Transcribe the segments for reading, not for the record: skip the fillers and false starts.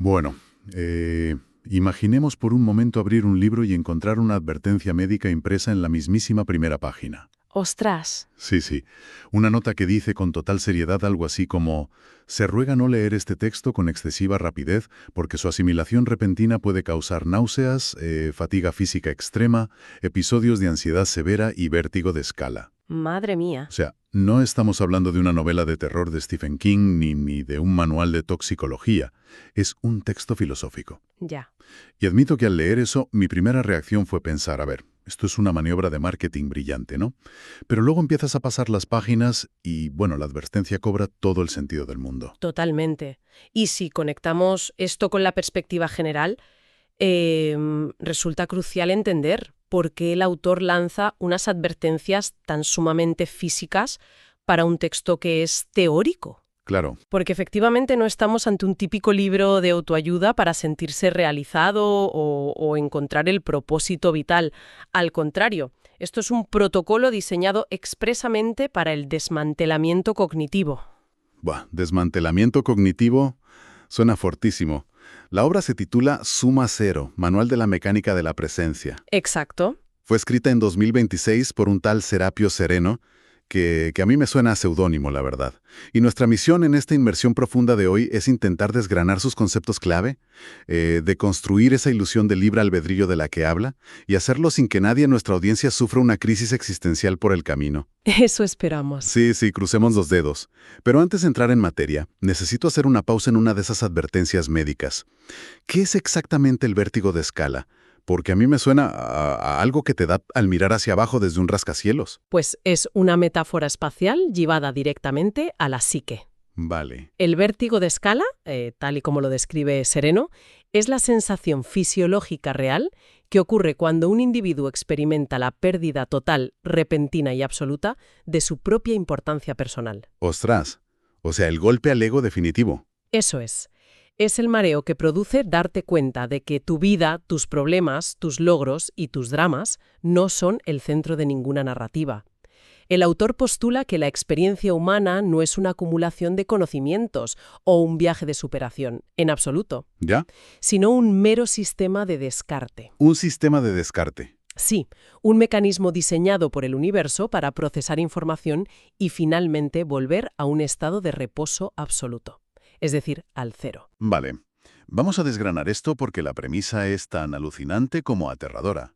Bueno, imaginemos por un momento abrir un libro y encontrar una advertencia médica impresa en la mismísima primera página. Ostras. Sí, sí. Una nota que dice con total seriedad algo así como: se ruega no leer este texto con excesiva rapidez porque su asimilación repentina puede causar náuseas, fatiga física extrema, episodios de ansiedad severa y vértigo de escala. Madre mía. O sea, no estamos hablando de una novela de terror de Stephen King ni de un manual de toxicología. Es un texto filosófico. Ya. Y admito que al leer eso, mi primera reacción fue pensar, a ver, esto es una maniobra de marketing brillante, ¿no? Pero luego empiezas a pasar las páginas y, bueno, la advertencia cobra todo el sentido del mundo. Totalmente. Y si conectamos esto con la perspectiva general, resulta crucial entender por qué el autor lanza unas advertencias tan sumamente físicas para un texto que es teórico. Claro, Porque efectivamente no estamos ante un típico libro de autoayuda para sentirse realizado o encontrar el propósito vital. Al contrario, esto es un protocolo diseñado expresamente para el desmantelamiento cognitivo. desmantelamiento cognitivo suena fortísimo. La obra se titula Suma Cero, Manual de la Mecánica de la Presencia. Exacto. Fue escrita en 2026 por un tal Serapio Sereno, que a mí me suena a seudónimo, la verdad. Y nuestra misión en esta inmersión profunda de hoy es intentar desgranar sus conceptos clave, de construir esa ilusión del libre albedrío de la que habla, y hacerlo sin que nadie en nuestra audiencia sufra una crisis existencial por el camino. Eso esperamos. Sí, sí, crucemos los dedos. Pero antes de entrar en materia, necesito hacer una pausa en una de esas advertencias médicas. ¿Qué es exactamente el vértigo de escala? Porque a mí me suena a algo que te da al mirar hacia abajo desde un rascacielos. Pues es una metáfora espacial llevada directamente a la psique. Vale. El vértigo de escala, tal y como lo describe Sereno, es la sensación fisiológica real que ocurre cuando un individuo experimenta la pérdida total, repentina y absoluta de su propia importancia personal. Ostras. O sea, el golpe al ego definitivo. Eso es. Es el mareo que produce darte cuenta de que tu vida, tus problemas, tus logros y tus dramas no son el centro de ninguna narrativa. El autor postula que la experiencia humana no es una acumulación de conocimientos o un viaje de superación, en absoluto, ¿Ya? sino un mero sistema de descarte. Un sistema de descarte. Sí, un mecanismo diseñado por el universo para procesar información y finalmente volver a un estado de reposo absoluto, es decir, al cero. Vale. Vamos a desgranar esto porque la premisa es tan alucinante como aterradora.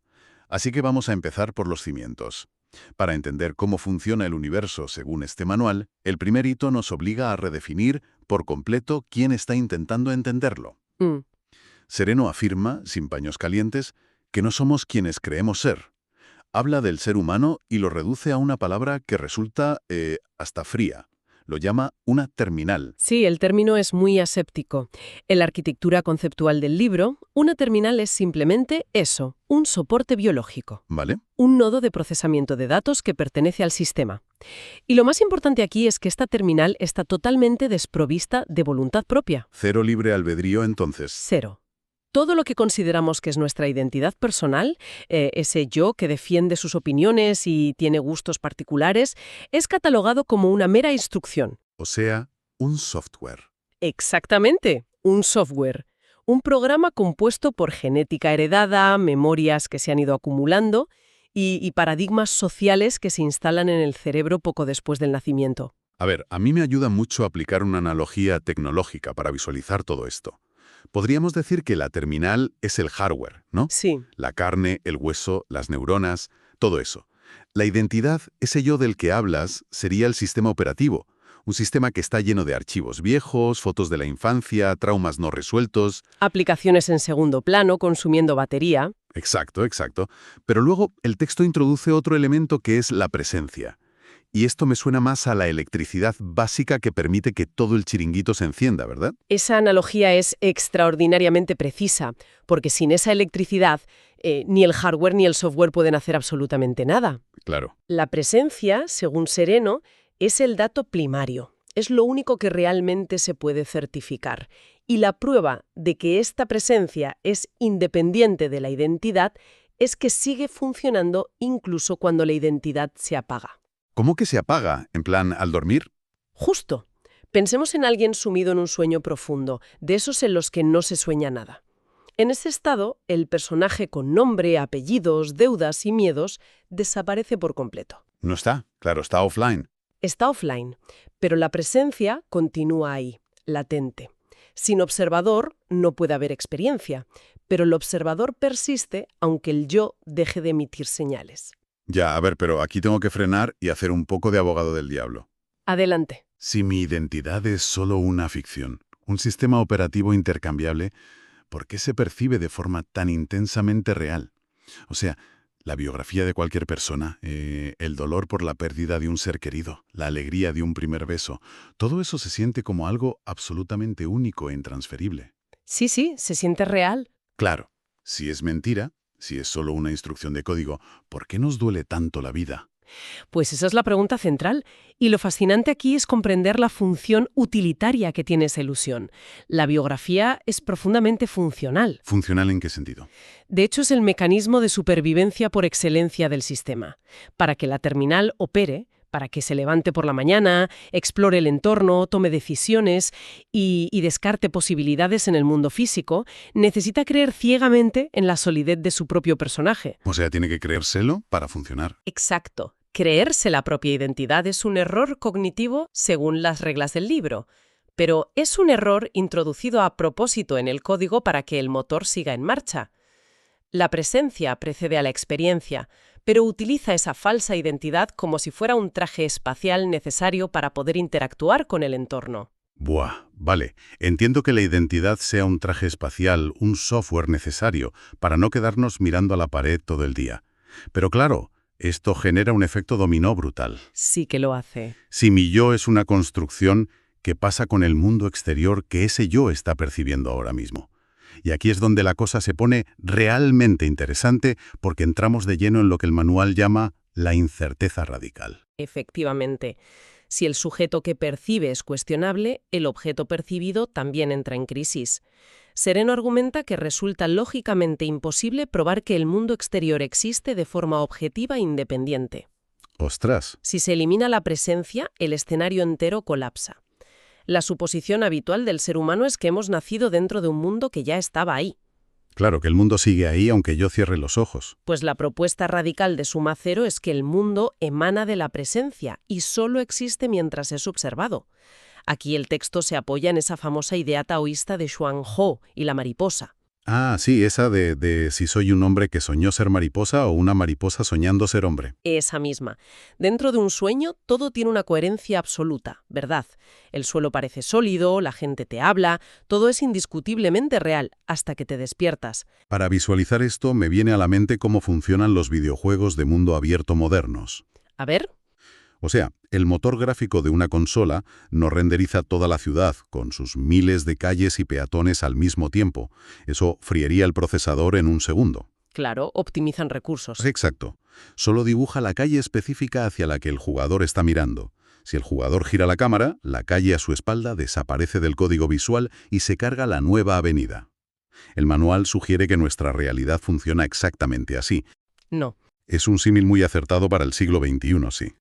Así que vamos a empezar por los cimientos. Para entender cómo funciona el universo según este manual, el primer hito nos obliga a redefinir por completo quién está intentando entenderlo. Mm, Sereno afirma, sin paños calientes, que no somos quienes creemos ser. Habla del ser humano y lo reduce a una palabra que resulta hasta fría. Lo llama una terminal. Sí, el término es muy aséptico. En la arquitectura conceptual del libro, una terminal es simplemente eso, un soporte biológico. ¿Vale? Un nodo de procesamiento de datos que pertenece al sistema. Y lo más importante aquí es que esta terminal está totalmente desprovista de voluntad propia. Cero libre albedrío entonces. Cero. Todo lo que consideramos que es nuestra identidad personal, ese yo que defiende sus opiniones y tiene gustos particulares, es catalogado como una mera instrucción. O sea, un software. Exactamente, un software. Un programa compuesto por genética heredada, memorias que se han ido acumulando y paradigmas sociales que se instalan en el cerebro poco después del nacimiento. A ver, a mí me ayuda mucho aplicar una analogía tecnológica para visualizar todo esto. Podríamos decir que la terminal es el hardware, ¿no? Sí, La carne, el hueso, las neuronas, todo eso. La identidad, ese yo del que hablas, sería el sistema operativo. Un sistema que está lleno de archivos viejos, fotos de la infancia, traumas no resueltos. aplicaciones en segundo plano, consumiendo batería. Exacto, exacto. Pero luego el texto introduce otro elemento que es la presencia. Y esto me suena más a la electricidad básica que permite que todo el chiringuito se encienda, ¿verdad? Esa analogía es extraordinariamente precisa, porque sin esa electricidad, ni el hardware ni el software pueden hacer absolutamente nada. Claro. La presencia, según Sereno, es el dato primario. Es lo único que realmente se puede certificar. Y la prueba de que esta presencia es independiente de la identidad es que sigue funcionando incluso cuando la identidad se apaga. ¿Cómo que se apaga? ¿En plan, al dormir? Justo. Pensemos en alguien sumido en un sueño profundo, de esos en los que no se sueña nada. En ese estado, el personaje con nombre, apellidos, deudas y miedos desaparece por completo. No está, claro, está offline. Está offline, pero la presencia continúa ahí, latente. Sin observador no puede haber experiencia, pero el observador persiste aunque el yo deje de emitir señales. Ya, a ver, pero aquí tengo que frenar y hacer un poco de abogado del diablo. Adelante. Si mi identidad es solo una ficción, un sistema operativo intercambiable, ¿por qué se percibe de forma tan intensamente real? O sea, la biografía de cualquier persona, el dolor por la pérdida de un ser querido, la alegría de un primer beso, todo eso se siente como algo absolutamente único e intransferible. Sí, se siente real. Claro, si es mentira, si es solo una instrucción de código, ¿por qué nos duele tanto la vida? Pues esa es la pregunta central. Y lo fascinante aquí es comprender la función utilitaria que tiene esa ilusión. La biografía es profundamente funcional. ¿Funcional en qué sentido? De hecho, es el mecanismo de supervivencia por excelencia del sistema. Para que la terminal opere, para que se levante por la mañana, explore el entorno, tome decisiones y descarte posibilidades en el mundo físico, necesita creer ciegamente en la solidez de su propio personaje. O sea, tiene que creérselo para funcionar. Exacto. Creerse la propia identidad es un error cognitivo según las reglas del libro, pero es un error introducido a propósito en el código para que el motor siga en marcha. La presencia precede a la experiencia, pero utiliza esa falsa identidad como si fuera un traje espacial necesario para poder interactuar con el entorno. Buah, vale. Entiendo que la identidad sea un traje espacial, un software necesario para no quedarnos mirando a la pared todo el día. Pero claro, esto genera un efecto dominó brutal. Sí que lo hace. Si mi yo es una construcción, ¿qué pasa con el mundo exterior que ese yo está percibiendo ahora mismo? Y aquí es donde la cosa se pone realmente interesante porque entramos de lleno en lo que el manual llama la incerteza radical. Efectivamente. Si el sujeto que percibe es cuestionable, el objeto percibido también entra en crisis. Sereno argumenta que resulta lógicamente imposible probar que el mundo exterior existe de forma objetiva e independiente. ¡Ostras! Si se elimina la presencia, el escenario entero colapsa. La suposición habitual del ser humano es que hemos nacido dentro de un mundo que ya estaba ahí. Claro que el mundo sigue ahí aunque yo cierre los ojos. Pues la propuesta radical de Suma Cero es que el mundo emana de la presencia y solo existe mientras es observado. Aquí el texto se apoya en esa famosa idea taoísta de Xuan Ho y la mariposa. Ah, sí, esa de si soy un hombre que soñó ser mariposa o una mariposa soñando ser hombre. Esa misma. Dentro de un sueño todo tiene una coherencia absoluta, ¿verdad? El suelo parece sólido, la gente te habla, todo es indiscutiblemente real hasta que te despiertas. Para visualizar esto me viene a la mente cómo funcionan los videojuegos de mundo abierto modernos. A ver. O sea, el motor gráfico de una consola no renderiza toda la ciudad, con sus miles de calles y peatones al mismo tiempo. Eso friería el procesador en un segundo. Claro, optimizan recursos. Exacto. Solo dibuja la calle específica hacia la que el jugador está mirando. Si el jugador gira la cámara, la calle a su espalda desaparece del código visual y se carga la nueva avenida. El manual sugiere que nuestra realidad funciona exactamente así. No. Es un símil muy acertado para el siglo XXI, sí.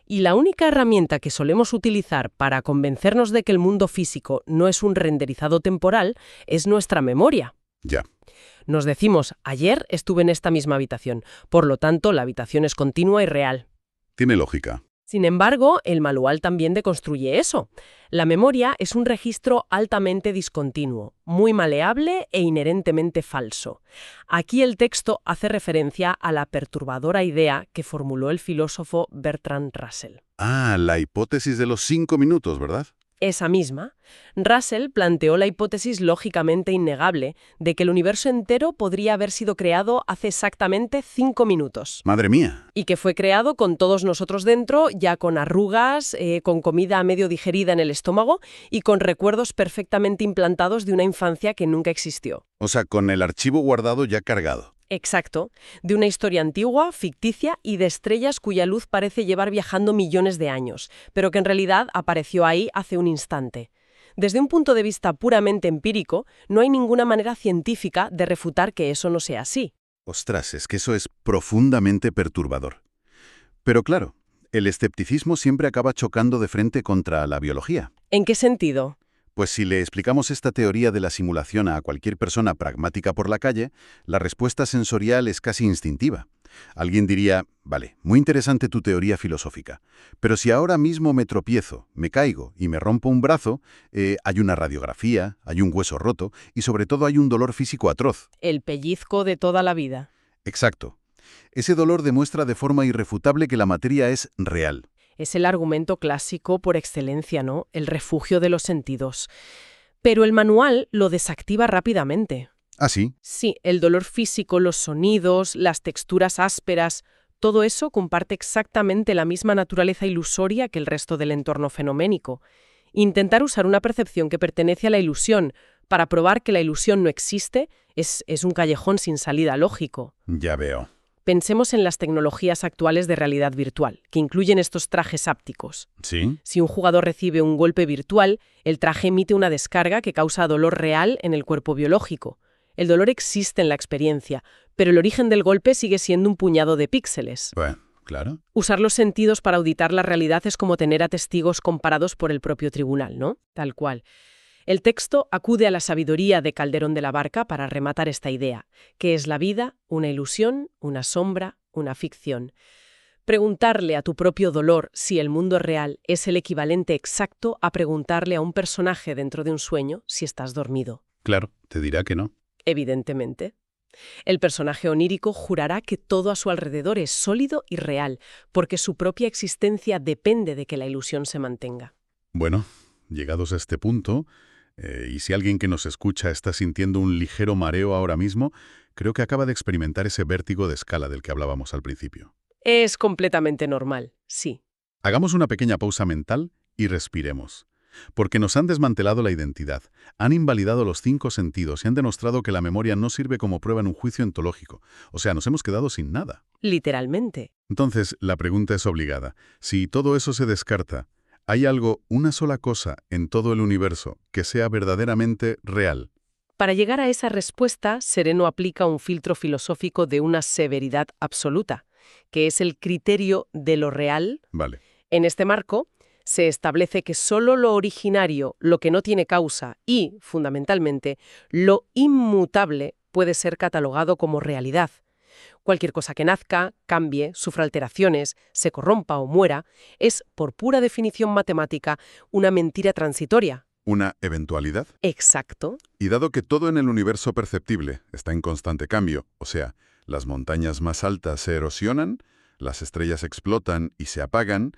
Y la única herramienta que solemos utilizar para convencernos de que el mundo físico no es un renderizado temporal es nuestra memoria. Ya. Nos decimos, ayer estuve en esta misma habitación, por lo tanto la habitación es continua y real. Tiene lógica. Sin embargo, el manual también deconstruye eso. La memoria es un registro altamente discontinuo, muy maleable e inherentemente falso. Aquí el texto hace referencia a la perturbadora idea que formuló el filósofo Bertrand Russell. Ah, la hipótesis de los 5 minutos, ¿verdad? Esa misma, Russell planteó la hipótesis lógicamente innegable de que el universo entero podría haber sido creado hace exactamente 5 minutos. ¡Madre mía! Y que fue creado con todos nosotros dentro, ya con arrugas, con comida a medio digerida en el estómago y con recuerdos perfectamente implantados de una infancia que nunca existió. O sea, con el archivo guardado ya cargado. Exacto, de una historia antigua, ficticia y de estrellas cuya luz parece llevar viajando millones de años, pero que en realidad apareció ahí hace un instante. Desde un punto de vista puramente empírico, no hay ninguna manera científica de refutar que eso no sea así. Ostras, es que eso es profundamente perturbador. Pero claro, El escepticismo siempre acaba chocando de frente contra la biología. ¿En qué sentido? Pues si le explicamos esta teoría de la simulación a cualquier persona pragmática por la calle, la respuesta sensorial es casi instintiva. Alguien diría, vale, muy interesante tu teoría filosófica, pero si ahora mismo me tropiezo, me caigo y me rompo un brazo, hay una radiografía, hay un hueso roto y sobre todo hay un dolor físico atroz. El pellizco de toda la vida. Exacto. Ese dolor demuestra de forma irrefutable que la materia es real. Es el argumento clásico por excelencia, ¿no? El refugio de los sentidos. Pero el manual lo desactiva rápidamente. ¿Ah, sí? Sí, el dolor físico, los sonidos, las texturas ásperas, todo eso comparte exactamente la misma naturaleza ilusoria que el resto del entorno fenoménico. Intentar usar una percepción que pertenece a la ilusión para probar que la ilusión no existe es un callejón sin salida lógico. Ya veo. Pensemos en las tecnologías actuales de realidad virtual, que incluyen estos trajes ápticos. ¿Sí? Si un jugador recibe un golpe virtual, el traje emite una descarga que causa dolor real en el cuerpo biológico. El dolor existe en la experiencia, pero el origen del golpe sigue siendo un puñado de píxeles. Bueno, claro. Usar los sentidos para auditar la realidad es como tener a testigos comparados por el propio tribunal, ¿no? Tal cual. El texto acude a la sabiduría de Calderón de la Barca para rematar esta idea, que es la vida, una ilusión, una sombra, una ficción. Preguntarle a tu propio dolor si el mundo real es el equivalente exacto a preguntarle a un personaje dentro de un sueño si estás dormido. Claro, te dirá que no. Evidentemente. El personaje onírico jurará que todo a su alrededor es sólido y real, porque su propia existencia depende de que la ilusión se mantenga. Bueno, llegados a este punto, y si alguien que nos escucha está sintiendo un ligero mareo ahora mismo, creo que acaba de experimentar ese vértigo de escala del que hablábamos al principio. Es completamente normal, sí. Hagamos una pequeña pausa mental y respiremos. Porque nos han desmantelado la identidad, han invalidado los 5 sentidos y han demostrado que la memoria no sirve como prueba en un juicio ontológico. O sea, nos hemos quedado sin nada. Literalmente. Entonces, la pregunta es obligada. Si todo eso se descarta, ¿hay algo, una sola cosa, en todo el universo que sea verdaderamente real? Para llegar a esa respuesta, Sereno aplica un filtro filosófico de una severidad absoluta, que es el criterio de lo real. Vale. En este marco, se establece que solo lo originario, lo que no tiene causa y, fundamentalmente, lo inmutable puede ser catalogado como realidad. Cualquier cosa que nazca, cambie, sufra alteraciones, se corrompa o muera, es, por pura definición matemática, una mentira transitoria. ¿Una eventualidad? Exacto. Y dado que todo en el universo perceptible está en constante cambio, o sea, las montañas más altas se erosionan, las estrellas explotan y se apagan,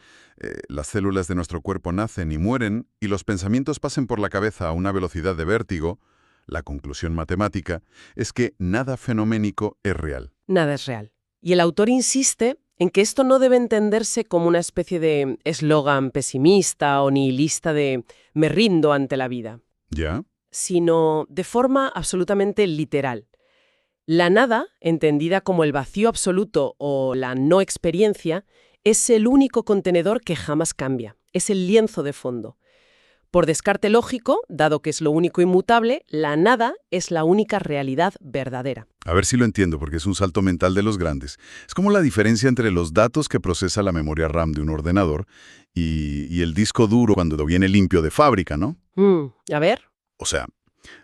las células de nuestro cuerpo nacen y mueren, y los pensamientos pasen por la cabeza a una velocidad de vértigo, la conclusión matemática es que nada fenoménico es real. Nada es real. Y el autor insiste en que esto no debe entenderse como una especie de eslogan pesimista o nihilista de «me rindo ante la vida», ¿Ya? sino de forma absolutamente literal. La nada, entendida como el vacío absoluto o la no experiencia, es el único contenedor que jamás cambia. Es el lienzo de fondo. Por descarte lógico, dado que es lo único inmutable, la nada es la única realidad verdadera. A ver si lo entiendo, porque es un salto mental de los grandes. Es como la diferencia entre los datos que procesa la memoria RAM de un ordenador y el disco duro cuando viene limpio de fábrica, ¿no? A ver. O sea,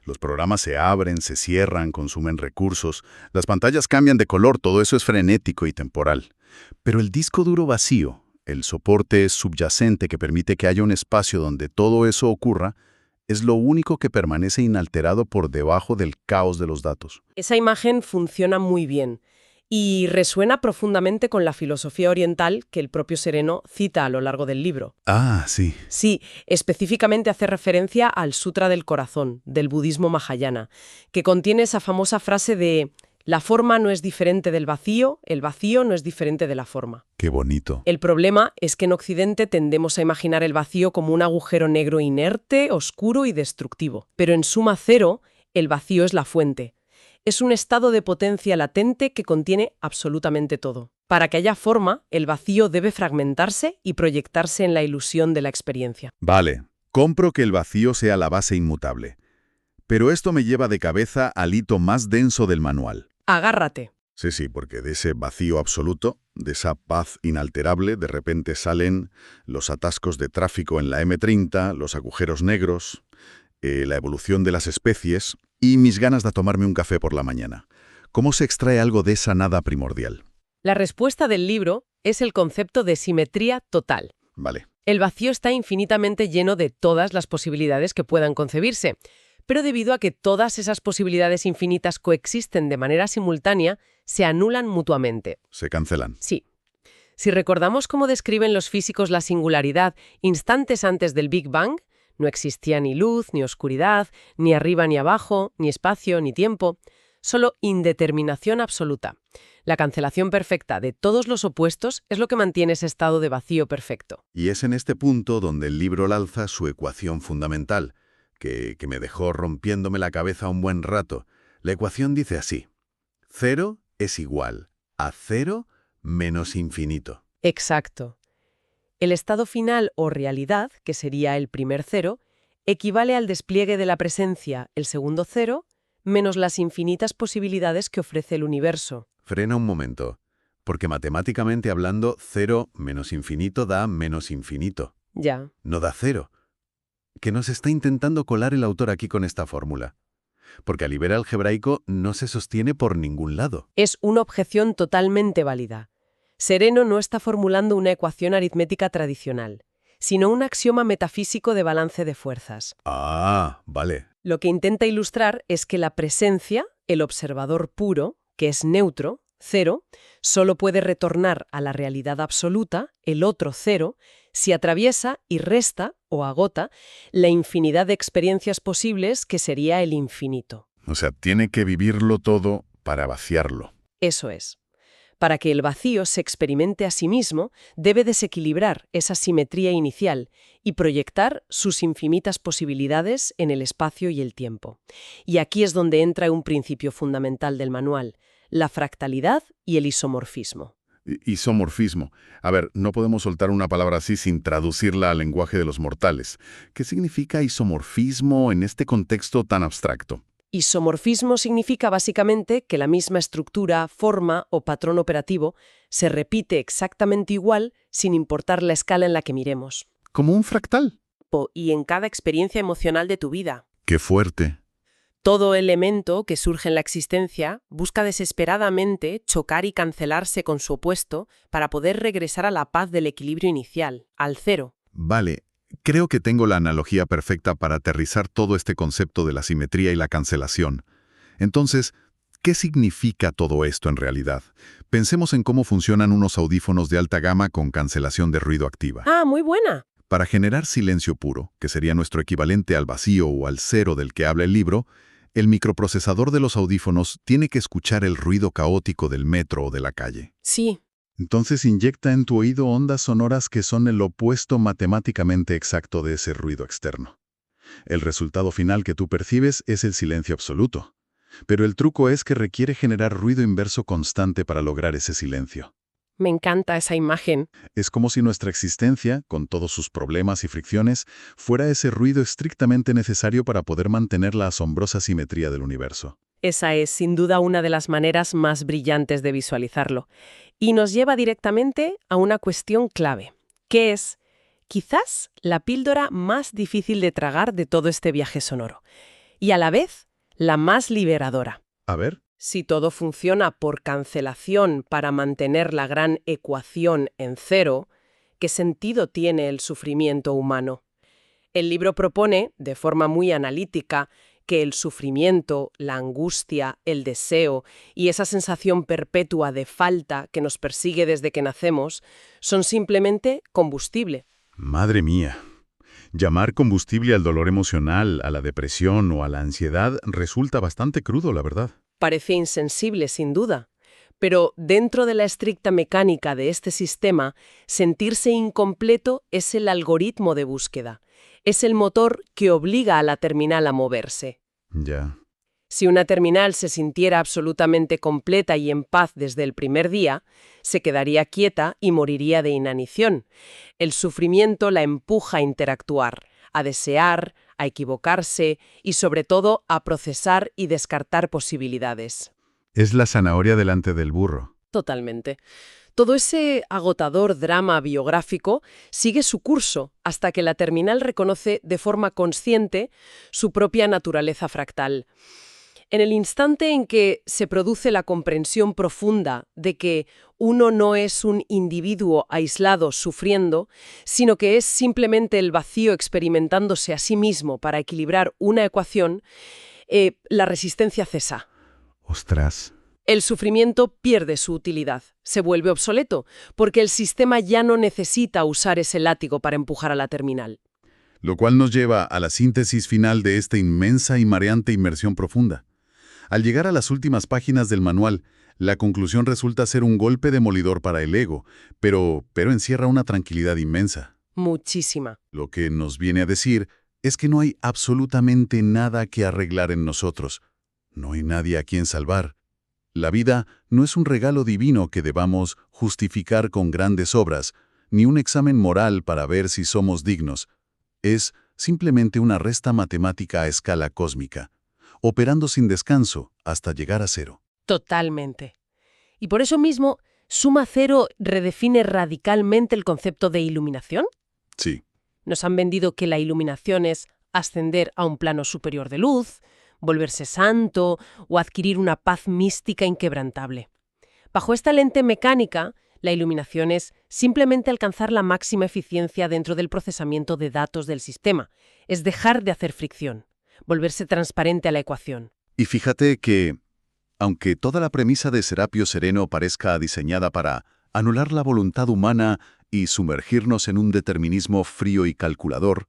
los programas se abren, se cierran, consumen recursos, las pantallas cambian de color, todo eso es frenético y temporal. Pero el disco duro vacío, el soporte subyacente que permite que haya un espacio donde todo eso ocurra, es lo único que permanece inalterado por debajo del caos de los datos. Esa imagen funciona muy bien y resuena profundamente con la filosofía oriental que el propio Sereno cita a lo largo del libro. Ah, sí. Sí, específicamente hace referencia al Sutra del Corazón, del budismo mahayana, que contiene esa famosa frase de «la forma no es diferente del vacío, el vacío no es diferente de la forma». Qué bonito. El problema es que en Occidente tendemos a imaginar el vacío como un agujero negro inerte, oscuro y destructivo. Pero en suma cero, el vacío es la fuente. Es un estado de potencia latente que contiene absolutamente todo. Para que haya forma, el vacío debe fragmentarse y proyectarse en la ilusión de la experiencia. Vale, compro que el vacío sea la base inmutable. Pero esto me lleva de cabeza al hito más denso del manual. Agárrate. Sí, sí, porque de ese vacío absoluto, de esa paz inalterable, de repente salen los atascos de tráfico en la M30, los agujeros negros, la evolución de las especies y mis ganas de tomarme un café por la mañana. ¿Cómo se extrae algo de esa nada primordial? La respuesta del libro es el concepto de simetría total. Vale. El vacío está infinitamente lleno de todas las posibilidades que puedan concebirse, pero debido a que todas esas posibilidades infinitas coexisten de manera simultánea, se anulan mutuamente. Se cancelan. Sí. Si recordamos cómo describen los físicos la singularidad instantes antes del Big Bang, no existía ni luz, ni oscuridad, ni arriba ni abajo, ni espacio, ni tiempo, solo indeterminación absoluta. La cancelación perfecta de todos los opuestos es lo que mantiene ese estado de vacío perfecto. Y es en este punto donde el libro lanza su ecuación fundamental, que me dejó rompiéndome la cabeza un buen rato. La ecuación dice así: 0 es igual a 0 menos infinito. Exacto. El estado final o realidad, que sería el primer cero, equivale al despliegue de la presencia, el segundo cero, menos las infinitas posibilidades que ofrece el universo. Frena un momento, porque matemáticamente hablando, 0 menos infinito da menos infinito. Ya. No da 0. ¿Qué nos está intentando colar el autor aquí con esta fórmula? Porque a nivel algebraico no se sostiene por ningún lado. Es una objeción totalmente válida. Sereno no está formulando una ecuación aritmética tradicional, sino un axioma metafísico de balance de fuerzas. Ah, vale. Lo que intenta ilustrar es que la presencia, el observador puro, que es neutro, cero, solo puede retornar a la realidad absoluta, el otro cero, si atraviesa y resta o agota la infinidad de experiencias posibles que sería el infinito. O sea, tiene que vivirlo todo para vaciarlo. Eso es. Para que el vacío se experimente a sí mismo, debe desequilibrar esa simetría inicial y proyectar sus infinitas posibilidades en el espacio y el tiempo. Y aquí es donde entra un principio fundamental del manual: la fractalidad y el isomorfismo. Isomorfismo. A ver, no podemos soltar una palabra así sin traducirla al lenguaje de los mortales. ¿Qué significa isomorfismo en este contexto tan abstracto? Isomorfismo significa básicamente que la misma estructura, forma o patrón operativo se repite exactamente igual sin importar la escala en la que miremos. ¿Como un fractal? Y en cada experiencia emocional de tu vida. ¡Qué fuerte! Todo elemento que surge en la existencia busca desesperadamente chocar y cancelarse con su opuesto para poder regresar a la paz del equilibrio inicial, al cero. Vale, creo que tengo la analogía perfecta para aterrizar todo este concepto de la simetría y la cancelación. Entonces, ¿qué significa todo esto en realidad? Pensemos en cómo funcionan unos audífonos de alta gama con cancelación de ruido activa. ¡Ah, muy buena! Para generar silencio puro, que sería nuestro equivalente al vacío o al cero del que habla el libro, el microprocesador de los audífonos tiene que escuchar el ruido caótico del metro o de la calle. Sí. Entonces inyecta en tu oído ondas sonoras que son el opuesto matemáticamente exacto de ese ruido externo. El resultado final que tú percibes es el silencio absoluto. Pero el truco es que requiere generar ruido inverso constante para lograr ese silencio. Me encanta esa imagen. Es como si nuestra existencia, con todos sus problemas y fricciones, fuera ese ruido estrictamente necesario para poder mantener la asombrosa simetría del universo. Esa es, sin duda, una de las maneras más brillantes de visualizarlo. Y nos lleva directamente a una cuestión clave, que es, quizás, la píldora más difícil de tragar de todo este viaje sonoro. Y a la vez, la más liberadora. A ver. Si todo funciona por cancelación para mantener la gran ecuación en cero, ¿qué sentido tiene el sufrimiento humano? El libro propone, de forma muy analítica, que el sufrimiento, la angustia, el deseo y esa sensación perpetua de falta que nos persigue desde que nacemos son simplemente combustible. Madre mía. Llamar combustible al dolor emocional, a la depresión o a la ansiedad resulta bastante crudo, la verdad. Parece insensible, sin duda. Pero dentro de la estricta mecánica de este sistema, sentirse incompleto es el algoritmo de búsqueda. Es el motor que obliga a la terminal a moverse. Ya. Si una terminal se sintiera absolutamente completa y en paz desde el primer día, se quedaría quieta y moriría de inanición. El sufrimiento la empuja a interactuar, a desear, a equivocarse y, sobre todo, a procesar y descartar posibilidades. Es la zanahoria delante del burro. Totalmente. Todo ese agotador drama biográfico sigue su curso hasta que la terminal reconoce de forma consciente su propia naturaleza fractal. En el instante en que se produce la comprensión profunda de que uno no es un individuo aislado sufriendo, sino que es simplemente el vacío experimentándose a sí mismo para equilibrar una ecuación, la resistencia cesa. Ostras. El sufrimiento pierde su utilidad, se vuelve obsoleto, porque el sistema ya no necesita usar ese látigo para empujar a la terminal. Lo cual nos lleva a la síntesis final de esta inmensa y mareante inmersión profunda. Al llegar a las últimas páginas del manual, la conclusión resulta ser un golpe demolidor para el ego, pero encierra una tranquilidad inmensa. Muchísima. Lo que nos viene a decir es que no hay absolutamente nada que arreglar en nosotros. No hay nadie a quien salvar. La vida no es un regalo divino que debamos justificar con grandes obras, ni un examen moral para ver si somos dignos. Es simplemente una resta matemática a escala cósmica, operando sin descanso hasta llegar a cero. Totalmente. Y por eso mismo, Suma Cero redefine radicalmente el concepto de iluminación. Sí. Nos han vendido que la iluminación es ascender a un plano superior de luz, volverse santo o adquirir una paz mística inquebrantable. Bajo esta lente mecánica, la iluminación es simplemente alcanzar la máxima eficiencia dentro del procesamiento de datos del sistema, es dejar de hacer fricción, volverse transparente a la ecuación. Y fíjate que, aunque toda la premisa de Serapio Sereno parezca diseñada para anular la voluntad humana y sumergirnos en un determinismo frío y calculador,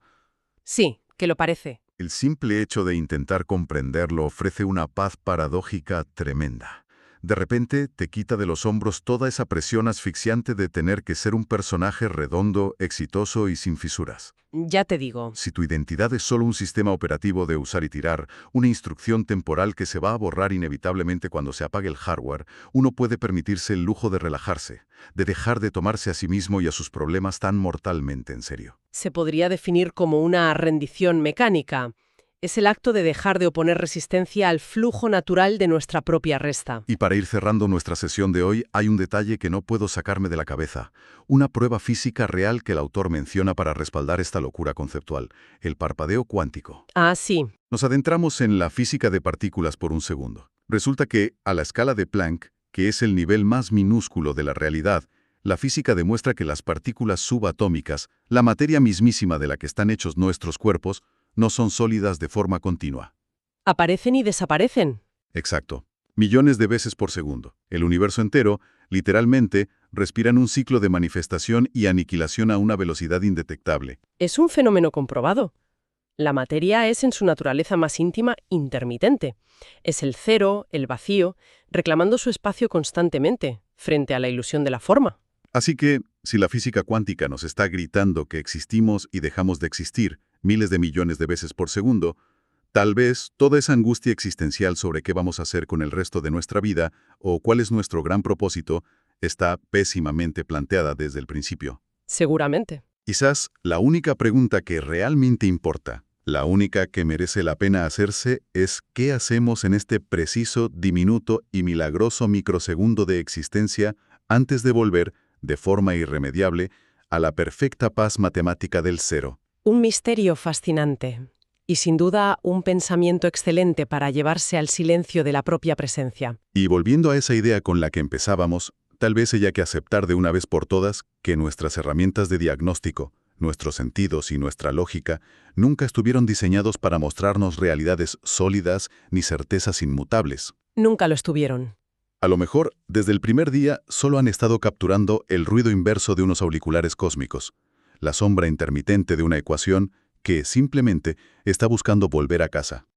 Sí, que lo parece. el simple hecho de intentar comprenderlo ofrece una paz paradójica tremenda. De repente te quita de los hombros toda esa presión asfixiante de tener que ser un personaje redondo, exitoso y sin fisuras. Ya te digo. Si tu identidad es solo un sistema operativo de usar y tirar, una instrucción temporal que se va a borrar inevitablemente cuando se apague el hardware, uno puede permitirse el lujo de relajarse, de dejar de tomarse a sí mismo y a sus problemas tan mortalmente en serio. Se podría definir como una rendición mecánica. Es el acto de dejar de oponer resistencia al flujo natural de nuestra propia resta. Y para ir cerrando nuestra sesión de hoy, hay un detalle que no puedo sacarme de la cabeza. Una prueba física real que el autor menciona para respaldar esta locura conceptual, el parpadeo cuántico. Ah, sí. Nos adentramos en la física de partículas por un segundo. Resulta que, a la escala de Planck, que es el nivel más minúsculo de la realidad, la física demuestra que las partículas subatómicas, la materia mismísima de la que están hechos nuestros cuerpos, no son sólidas de forma continua. Aparecen y desaparecen. Exacto. Millones de veces por segundo. El universo entero, literalmente, respira en un ciclo de manifestación y aniquilación a una velocidad indetectable. Es un fenómeno comprobado. La materia es en su naturaleza más íntima intermitente. Es el cero, el vacío, reclamando su espacio constantemente, frente a la ilusión de la forma. Así que, si la física cuántica nos está gritando que existimos y dejamos de existir miles de millones de veces por segundo, tal vez toda esa angustia existencial sobre qué vamos a hacer con el resto de nuestra vida o cuál es nuestro gran propósito está pésimamente planteada desde el principio. Seguramente. Quizás la única pregunta que realmente importa, la única que merece la pena hacerse es ¿qué hacemos en este preciso, diminuto y milagroso microsegundo de existencia antes de volver, de forma irremediable, a la perfecta paz matemática del cero? Un misterio fascinante. Y sin duda un pensamiento excelente para llevarse al silencio de la propia presencia. Y volviendo a esa idea con la que empezábamos, tal vez haya que aceptar de una vez por todas que nuestras herramientas de diagnóstico, nuestros sentidos y nuestra lógica nunca estuvieron diseñados para mostrarnos realidades sólidas ni certezas inmutables. Nunca lo estuvieron. A lo mejor, desde el primer día, solo han estado capturando el ruido inverso de unos auriculares cósmicos, la sombra intermitente de una ecuación que, simplemente, está buscando volver a casa.